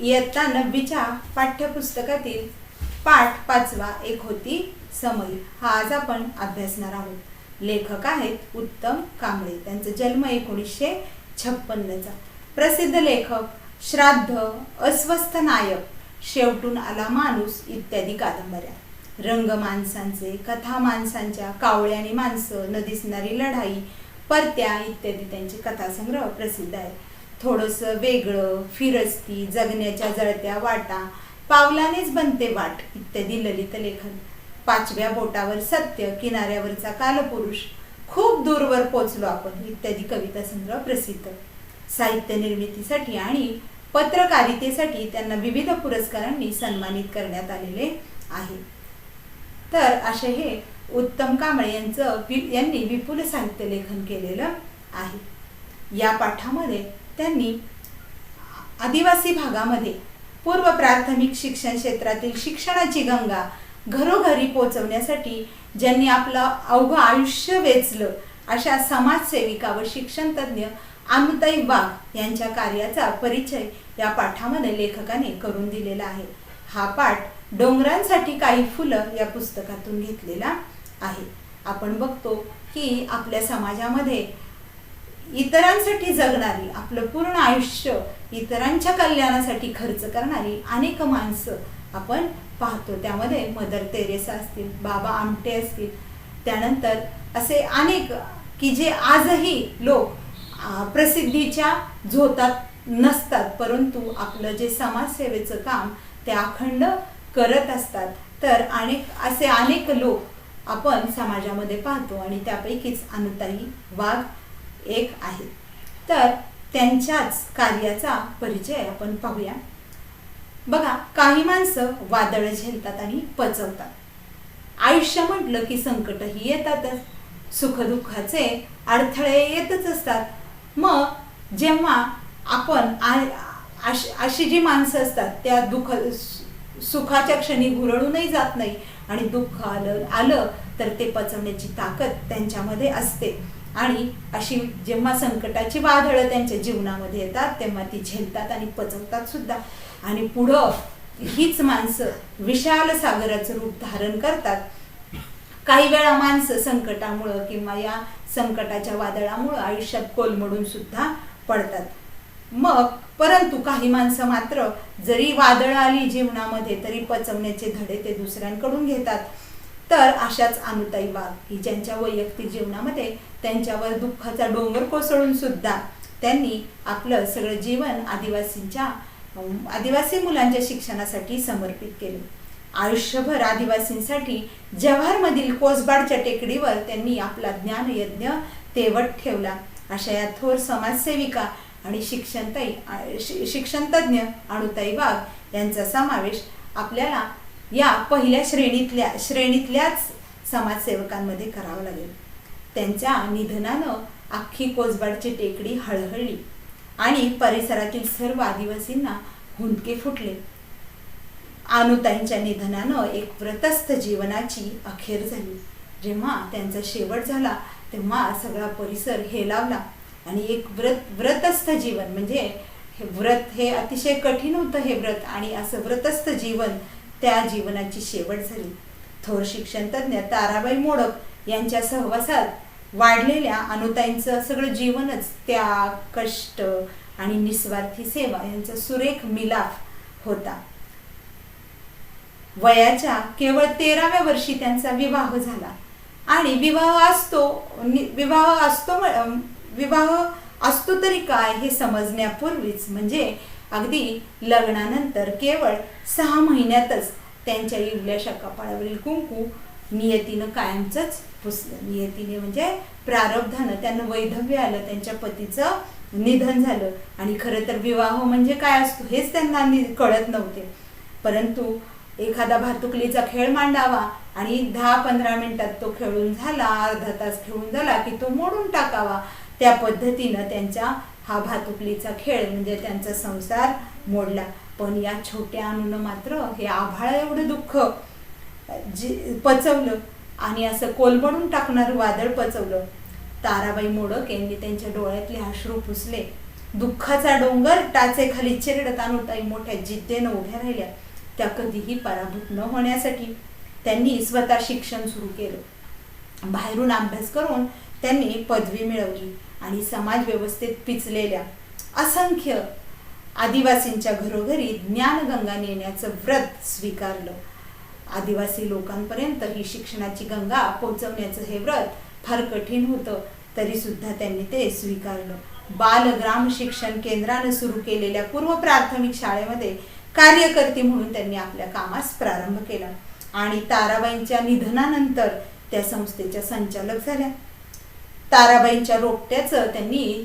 इयत्ता 9वीच्या पाठ्यपुस्तकातील पाठ 5वा एक होती समई हा आज आपण अभ्यासणार आहोत। लेखक आहेत उत्तम कांबळे। त्यांचा जन्म 1956चा। प्रसिद्ध लेखक श्राद्ध, अस्वस्थ नायक, शेवटून आला माणूस इत्यादी कादंबऱ्या, रंग माणसांचे, कथा माणसांच्या, कावळे आणि माणसं, न दिसणारी लढाई, परत्या इत्यादी त्यांचे कथासंग्रह प्रसिद्ध आहे। थोडंसं वेगळं, फिरस्ती, जगण्याच्या जळत्या वाटा, पावलानेच बनते वाट इत्यादी ललित लेखन, पाचव्या बोटावर सत्य, किनाऱ्यावरचा कालपुरुष, खूप दूरवर पोचलो आपण इत्यादी कविता संग्रह प्रसिद्ध। साहित्य निर्मितीसाठी आणि पत्रकारितेसाठी त्यांना विविध पुरस्कारांनी सन्मानित करण्यात आलेले आहे। तर असे हे उत्तम कांबळे यांनी विपुल साहित्य लेखन केलेलं आहे। या पाठामध्ये त्यांनी आदिवासी भागामध्ये पूर्व प्राथमिक शिक्षण क्षेत्रातील शिक्षणाची गंगा घरोघरी पोहोचवण्यासाठी ज्यांनी आपलं अवघं आयुष्य वेचलं अशा समाजसेविका व शिक्षण तज्ञ अनुताई वाघ यांच्या कार्याचा परिचय या पाठामध्ये लेखकाने करून दिलेला आहे। हा पाठ डोंगरांसाठी काही फुलं या पुस्तकातून घेतलेला आहे। आपण बघतो की आपल्या समाजामध्ये इतरांसाठी जगणारी, आपलं पूर्ण आयुष्य इतरांच्या कल्याणासाठी खर्च करणारी अनेक माणसं आपण पाहतो। त्यामध्ये मदर तेरेसा असतील, बाबा आमटे असतील, त्यानंतर असे अनेक की जे आजही लोक प्रसिद्धीच्या झोतात नसतात, परंतु आपलं जे समाजसेवेचं काम ते अखंड करत असतात। तर अनेक लोक आपण समाजामध्ये पाहतो आणि त्यापैकीच अनुताई वाघ एक आहे। तर त्यांच्याच कार्याचा परिचय आपण पाहूया। बघा, काही माणसं वादळ झेलतात आणि पचवतात। आयुष्य म्हटलं की संकटही येतातच, सुखदुःखाचे अडथळे येतच असतात। मग जेव्हा आपण अशी जी माणसं असतात त्या सुखाच्या क्षणी हुरळूनही जात नाही आणि दुःख आलं तर ते पचवण्याची ताकद त्यांच्यामध्ये असते आणि अशी जेव्हा संकटाची वादळं त्यांच्या जीवनामध्ये येतात तेव्हा ती झेलतात आणि पचवतात सुद्धा। आणि पुढं हीच माणसं विशाल सागराचं रूप धारण करतात। काही वेळा माणसं संकटामुळं किंवा या संकटाच्या वादळामुळं आयुष्यात कोलमडून सुद्धा पडतात। मग परंतु काही माणसं मात्र जरी वादळ आली जीवनामध्ये तरी पचवण्याचे धडे ते दुसऱ्यांकडून घेतात। तर अशाच अनुताई वाघ की ज्यांच्या वैयक्तिक जीवनामध्ये त्यांच्यावर दुःखाचा डोंगर कोसळून सुद्धा त्यांनी आपलं सगळं जीवन आदिवासी मुलांच्या शिक्षणासाठी समर्पित केले। आयुष्यभर आदिवासींसाठी जव्हारमधील कोसबाडच्या टेकडीवर त्यांनी आपला ज्ञानयज्ञ तेवत ठेवला। अशा या थोर समाजसेविका आणि शिक्षणतज्ञ अनुताई वाघ यांचा समावेश आपल्याला या पहिल्या श्रेणीतल्याच समाजसेवकांमध्ये करावा लागेल। त्यांच्या निधनानं अख्खी कोसबाडची टेकडी हळहळली आणि परिसरातील सर्व आदिवासींना हुंदके फुटले। अनुताईंच्या निधनानं एक व्रतस्थ जीवनाची अखेर झाली। जेव्हा त्यांचा शेवट झाला तेव्हा सगळा परिसर हेलावला आणि एक व्रतस्थ जीवन म्हणजे हे व्रत हे अतिशय कठीण होतं हे व्रत, आणि असं व्रतस्थ जीवन त्या जीवनाची शेवट झाली। थोर शिक्षण तज्ञ ताराबाई मोडक यांच्या सहवासात वाढलेल्या अनुताईंचं सगळं जीवनच त्याग, कष्ट आणि निस्वार्थी सेवा यांचा सुरेख मिलाफ होता। वयाच्या केवळ 13व्या वर्षी त्यांचा विवाह झाला आणि विवाह असतो तरी काय हे समजण्यापूर्वीच म्हणजे अगदी लग्नानंतर केवळ 6 महिन्यातच त्यांच्या इवल्याशा कपाळावरील कुंकू नियतीनं कायमचंच पुसलं। नियतीने म्हणजे प्रारब्धानं त्यांना वैधव्य आलं, त्यांच्या पतीचं निधन झालं आणि खरं तर विवाह म्हणजे काय असतो हेच त्यांना कळत नव्हते। परंतु एखादा भातुकलीचा खेळ मांडावा आणि 10-15 मिनिटात तो खेळून झाला, अर्धा तास खेळून झाला की तो मोडून टाकावा, त्या पद्धतीनं त्यांचा हा भातुकलीचा खेळ म्हणजे त्यांचा संसार मोडला। पण या छोट्या अनुनं मात्र हे आभाळा एवढं दुःख पचवलं आणि असं कोलमडून टाकणारं वादळ पचवलं। ताराबाई मोडक यांनी त्यांच्या डोळ्यातले अश्रू पुसले दुःखाचा डोंगर टाचेखाली चिरडत अनुताई मोठ्या जिद्दीनं उभ्या राहिल्या. त्या कधीही पराभूत न होण्यासाठी त्यांनी स्वतः शिक्षण सुरू केलं. बाहेरून अभ्यास करून त्यांनी पदवी मिळवली आणि समाज व्यवस्थेत पिचलेल्या असंख्य आदिवासींच्या घरोघरी ज्ञानगंगा नेण्याचं व्रत स्वीकारलं. आदिवासी लोकांपर्यंत ही शिक्षणाची गंगा पोहोचवण्याचं हे व्रत फार कठीण होतं, तरी सुद्धा त्यांनी ते स्वीकारलं. बालग्राम शिक्षण केंद्रानं सुरू केलेल्या पूर्व प्राथमिक शाळेमध्ये कार्यकर्ती म्हणून त्यांनी आपल्या कामास प्रारंभ केला आणि ताराबाईंच्या निधनानंतर त्या संस्थेच्या संचालक झाल्या. ताराबाईंच्या रोपट्याचं त्यांनी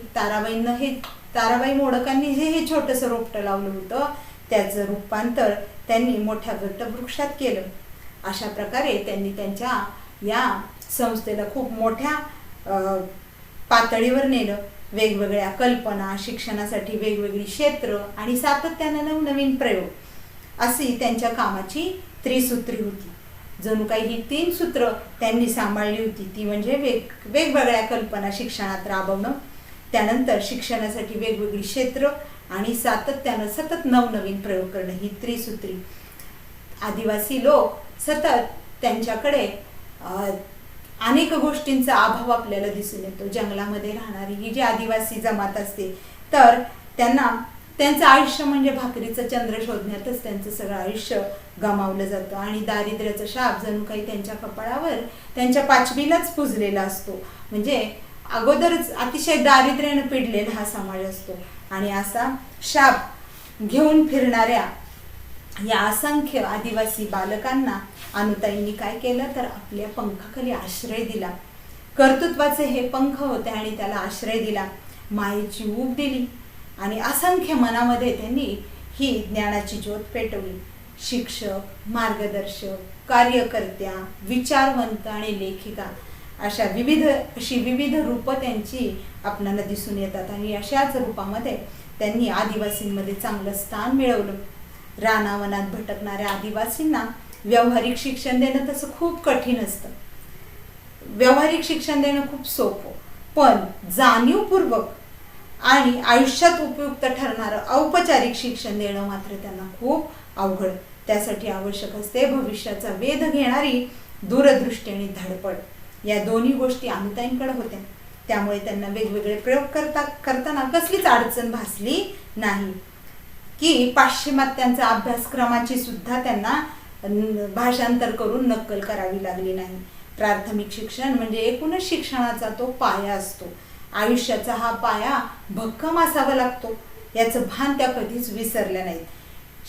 ताराबाई मोडकांनी हे छोटंसं रोपटं लावलं होतं, त्याचं रूपांतर त्यांनी मोठ्या वटवृक्षात केलं. अशा प्रकारे त्यांनी त्यांच्या या संस्थेला खूप मोठ्या पातळीवर नेलं. वेगवेगळ्या कल्पना, शिक्षणासाठी वेगवेगळी क्षेत्र आणि सातत्यानं नवनवीन प्रयोग अशी त्यांच्या कामाची त्रिसूत्री होती. जणू काही ही 3 सूत्र त्यांनी सांभाळली होती, ती म्हणजे वेगवेगळ्या कल्पना शिक्षणात राबवणं, त्यानंतर शिक्षणासाठी वेगवेगळी क्षेत्र आणि सातत्यानं सतत नवनवीन प्रयोग करणं, ही त्रिसूत्री. आदिवासी लोक सतत त्यांच्याकडे अनेक गोष्टींचा अभाव आपल्याला दिसून येतो. जंगलामध्ये राहणारी ही जी आदिवासी जमात असते तर त्यांचं आयुष्य म्हणजे भाकरीचं चंद्र शोधण्यातच त्यांचं सगळं आयुष्य गमावलं जातं आणि दारिद्र्याचा शाप जणू काही त्यांच्या कपाळावर त्यांच्या पाचवीलाच पुजलेला असतो. म्हणजे अगोदरच अतिशय दारिद्र्यानं पिडलेला हा समाज असतो आणि असा शाप घेऊन फिरणाऱ्या या असंख्य आदिवासी बालकांना अनुताईंनी काय केलं तर आपल्या पंखाखाली आश्रय दिला. कर्तृत्वाचे हे पंख होते आणि त्याला आश्रय दिला, मायेची ऊब दिली आणि असंख्य मनामध्ये त्यांनी ही ज्ञानाची ज्योत पेटवली. शिक्षक, मार्गदर्शक, कार्यकर्त्या, विचारवंत आणि लेखिका अशी विविध रूपं त्यांची आपल्याला दिसून येतात आणि अशाच रूपामध्ये त्यांनी आदिवासींमध्ये चांगलं स्थान मिळवलं. रानावनात भटकणाऱ्या आदिवासींना व्यावहारिक शिक्षण देणं तसं खूप कठीण असतं. व्यावहारिक शिक्षण देणं खूप सोपं, पण जाणीवपूर्वक आणि आयुष्यात उपयुक्त ठरणारं औपचारिक शिक्षण देणं मात्र त्यांना खूप अवघड. त्यासाठी आवश्यक असते भविष्याचा वेध घेणारी दूरदृष्टी आणि धडपड. या दोन्ही गोष्टी अनुताईंकडे होत्या, त्यामुळे त्यांना वेगवेगळे प्रयोग करताना कसलीच अडचण भासली नाही की पाश्चिमात्यांच्या अभ्यासक्रमाची सुद्धा त्यांना भाषांतर करून नक्कल करावी लागली नाही. प्राथमिक शिक्षण म्हणजे एकूणच शिक्षणाचा तो पाया असतो. आयुष्याचा हा पाया भक्कम असावा लागतो, याचं भान त्या कधीच विसरल्या नाहीत.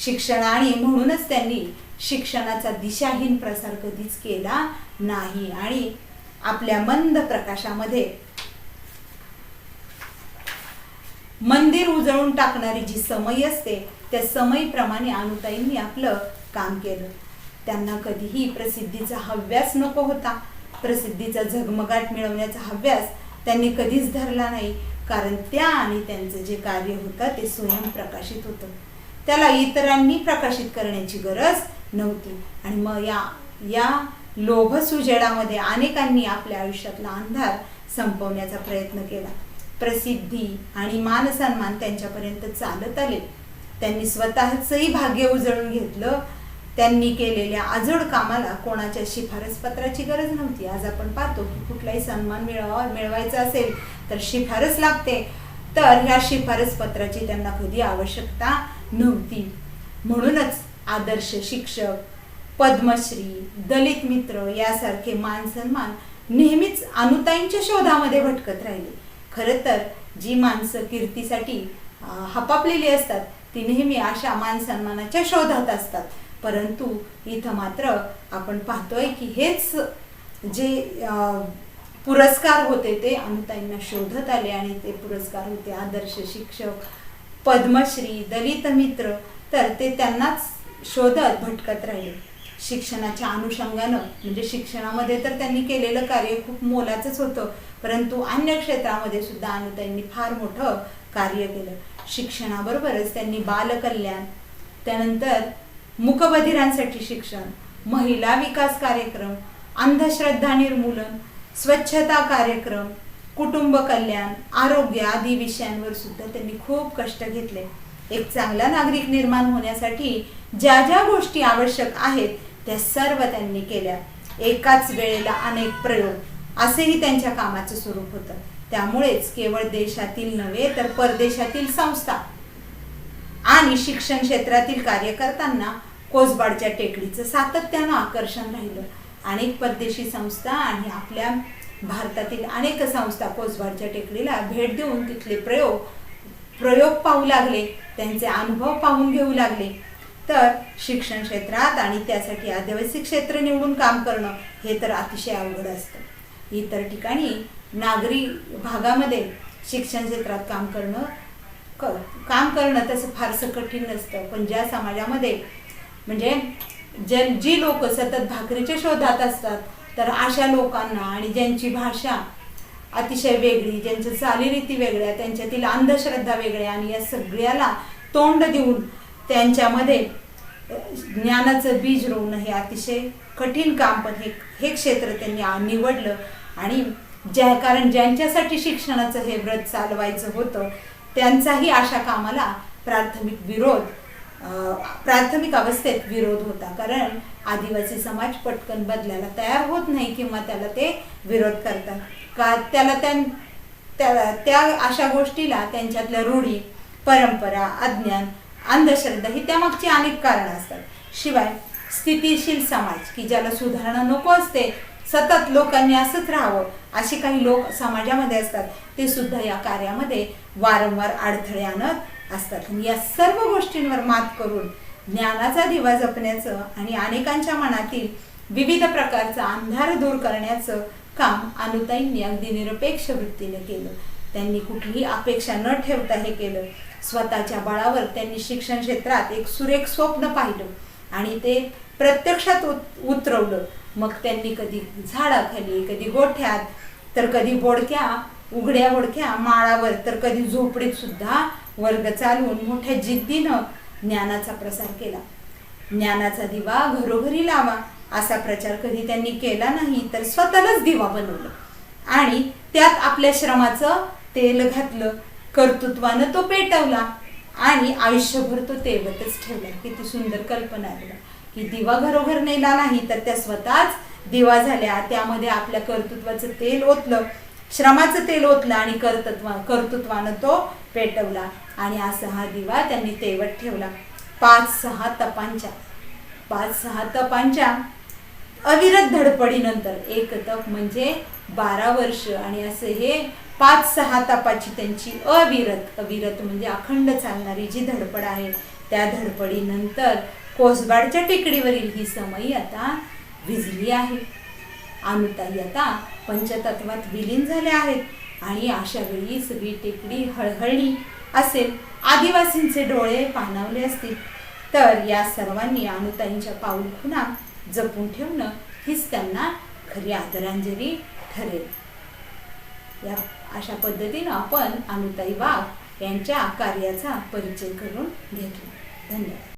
शिक्षण आणि म्हणूनच त्यांनी शिक्षणाचा दिशाहीन प्रसार कधीच केला नाही आणि आपल्या मंद प्रकाशामध्ये मंदिर उजळून टाकणारी जी समई असते त्या समईप्रमाणे अनुताईंनी आपलं काम केलं. त्यांना कधीही प्रसिद्धीचा हव्यास नको होता. प्रसिद्धीचा झगमगाट मिळवण्याचा हव्यास त्यांनी कधीच धरला नाही, कारण त्या आणि त्यांचं जे कार्य होतं ते स्वयंप्रकाशित होतं. त्याला इतरांनी प्रकाशित करण्याची गरज नव्हती. आणि मग या लोभ सुजेडामध्ये अनेकांनी आपल्या आयुष्यातला अंधार संपवण्याचा प्रयत्न केला. प्रसिद्धी आणि मानसन्मान त्यांच्यापर्यंत चालत आले. त्यांनी स्वतःचंही भाग्य उजळून घेतलं. त्यांनी केलेल्या अजोड कामाला कोणाच्या शिफारस पत्राची गरज नव्हती. आज आपण पाहतो की कुठलाही सन्मान मिळवायचा असेल तर शिफारस लागते, तर ह्या शिफारस पत्राची त्यांना कधी आवश्यकता नव्हती. म्हणूनच आदर्श शिक्षक, पद्मश्री, दलित मित्र यासारखे मान सन्मान नेहमीच अनुताईंच्या शोधामध्ये भटकत राहिले. खरं तर जी माणसं कीर्तीसाठी हपापलेली असतात ती नेहमी अशा मान सन्मानाच्या शोधात असतात, परंतु इथं मात्र आपण पाहतोय की हेच जे पुरस्कार होते ते अनुताईंना शोधत आले आणि ते पुरस्कार होते आदर्श शिक्षक, पद्मश्री, दलित मित्र, तर ते त्यांनाच शोधत भटकत राहिले. शिक्षणाच्या अनुषंगानं म्हणजे शिक्षणामध्ये तर त्यांनी केलेलं कार्य खूप मोलाचंच होतं, परंतु अन्य क्षेत्रामध्ये सुद्धा अनुताईंनी फार मोठं कार्य केलं. शिक्षणाबरोबरच त्यांनी बालकल्याण, त्यानंतर मूकबधिरांसाठी शिक्षण, महिला विकास कार्यक्रम, अंधश्रद्धा निर्मूलन, स्वच्छता कार्यक्रम, कुटुंब कल्याण, आरोग्य आदी विषयांवर सुद्धा त्यांनी खूप कष्ट घेतले. एक चांगला नागरिक निर्माण होण्यासाठी ज्या ज्या गोष्टी आवश्यक आहेत त्या सर्व त्यांनी केल्या. एकाच वेळेला अनेक प्रयोग असेही त्यांच्या कामाचं स्वरूप होतं. त्यामुळेच केवळ देशातील नव्हे तर परदेशातील संस्था आणि शिक्षण क्षेत्रातील कार्यकर्त्यांना कोसबाडच्या टेकडीचं सातत्यानं आकर्षण राहिलं. अनेक परदेशी संस्था आणि आपल्या भारतातील अनेक संस्था कोसबाडच्या टेकडीला भेट देऊन तिथले प्रयोग पाहू लागले, त्यांचे अनुभव पाहून घेऊ लागले. तर शिक्षण क्षेत्रात आणि त्यासाठी आदिवासी क्षेत्र निवडून काम करणं हे तर अतिशय अवघड असतं. इतर ठिकाणी नागरी भागामध्ये शिक्षण क्षेत्रात काम करणं तसं फारसं कठीण नसतं. पण ज्या समाजामध्ये म्हणजे जी लोक सतत भाकरीच्या शोधात असतात तर अशा लोकांना आणि ज्यांची भाषा अतिशय वेगळी, ज्यांच्या चालीरीती वेगळ्या, त्यांच्यातील अंधश्रद्धा वेगळ्या आणि या सगळ्याला तोंड देऊन त्यांच्यामध्ये ज्ञानाचं बीज रोवणं हे अतिशय कठीण काम. पण हे क्षेत्र त्यांनी निवडलं आणि कारण ज्यांच्यासाठी शिक्षणाचं हे व्रत चालवायचं होतं त्यांचाही अशा कामाला प्राथमिक अवस्थेत विरोध होता. कारण आदिवासी समाज पटकन बदलायला तयार होत नाही किंवा त्याला ते विरोध करतात का त्या अशा गोष्टीला त्यांच्यातल्या रूढी, परंपरा, अज्ञान, अंधश्रद्धा ही त्यामागची अनेक कारणं असतात. शिवाय स्थितीशील समाज की ज्याला सुधारणा नको असते, सतत लोकांनी असंच राहावं अशी काही लोक समाजामध्ये असतात, ते सुद्धा या कार्यामध्ये वारंवार अडथळे आणत असतात. या सर्व गोष्टींवर मात करून ज्ञानाचा दिवा जपण्याचं आणि अनेकांच्या मनातील विविध प्रकारचा अंधार दूर करण्याचं काम अनुताईंनी अगदी निरपेक्ष वृत्तीने केलं. त्यांनी कुठलीही अपेक्षा न ठेवता हे केलं. स्वतःच्या बळावर त्यांनी शिक्षण क्षेत्रात एक सुरेख स्वप्न पाहिलं आणि ते प्रत्यक्षात उतरवलं. मग त्यांनी कधी झाडाखाली, कधी गोठ्यात, तर कधी उघड्या बोडक्या माळावर, तर कधी झोपडीत सुद्धा वर्ग चालवून मोठ्या जिद्दीनं ज्ञानाचा प्रसार केला. ज्ञानाचा दिवा घरोघरी लावा असा प्रचार कधी त्यांनी केला नाही, तर स्वतःलाच दिवा बनवलं आणि त्यात आपल्या श्रमाचं तेल घातलं, कर्तृत्वानं तो पेटवला आणि आयुष्यभर तो तेवतच ठेवला. किती सुंदर कल्पना आहे की दिवा घरोघर नेला नाही तर त्या स्वतःच दिवा झाल्या. त्यामध्ये आपल्या कर्तृत्वाचं तेल ओतलं, श्रमाचं तेल ओतलं आणि कर्तृत्वानं तो पेटवला आणि असा हा दिवा त्यांनी तेवत ठेवला. 5-6 तपांच्या अविरत धडपडीनंतर एक तप म्हणजे 12 वर्ष आणि असे हे 5-6 तपाची त्यांची अविरत म्हणजे अखंड चालणारी जी धडपड आहे, त्या धडपडीनंतर कोसबाडच्या टेकडीवरील ही समई आता विझली आहे. अनुताई आता पंचतत्वात विलीन झाल्या आहेत आणि अशा वेळी सगळी टेकडी हळहळली असेल, आदिवासींचे डोळे पाणावले असतील. तर या सर्वांनी अनुताईंच्या पाऊलखुणा जपून ठेवणं हीच त्यांना खरी आदरांजली ठरेल. या अशा पद्धतीनं आपण अनुताई वाघ यांच्या कार्याचा परिचय करून घेतला. धन्यवाद.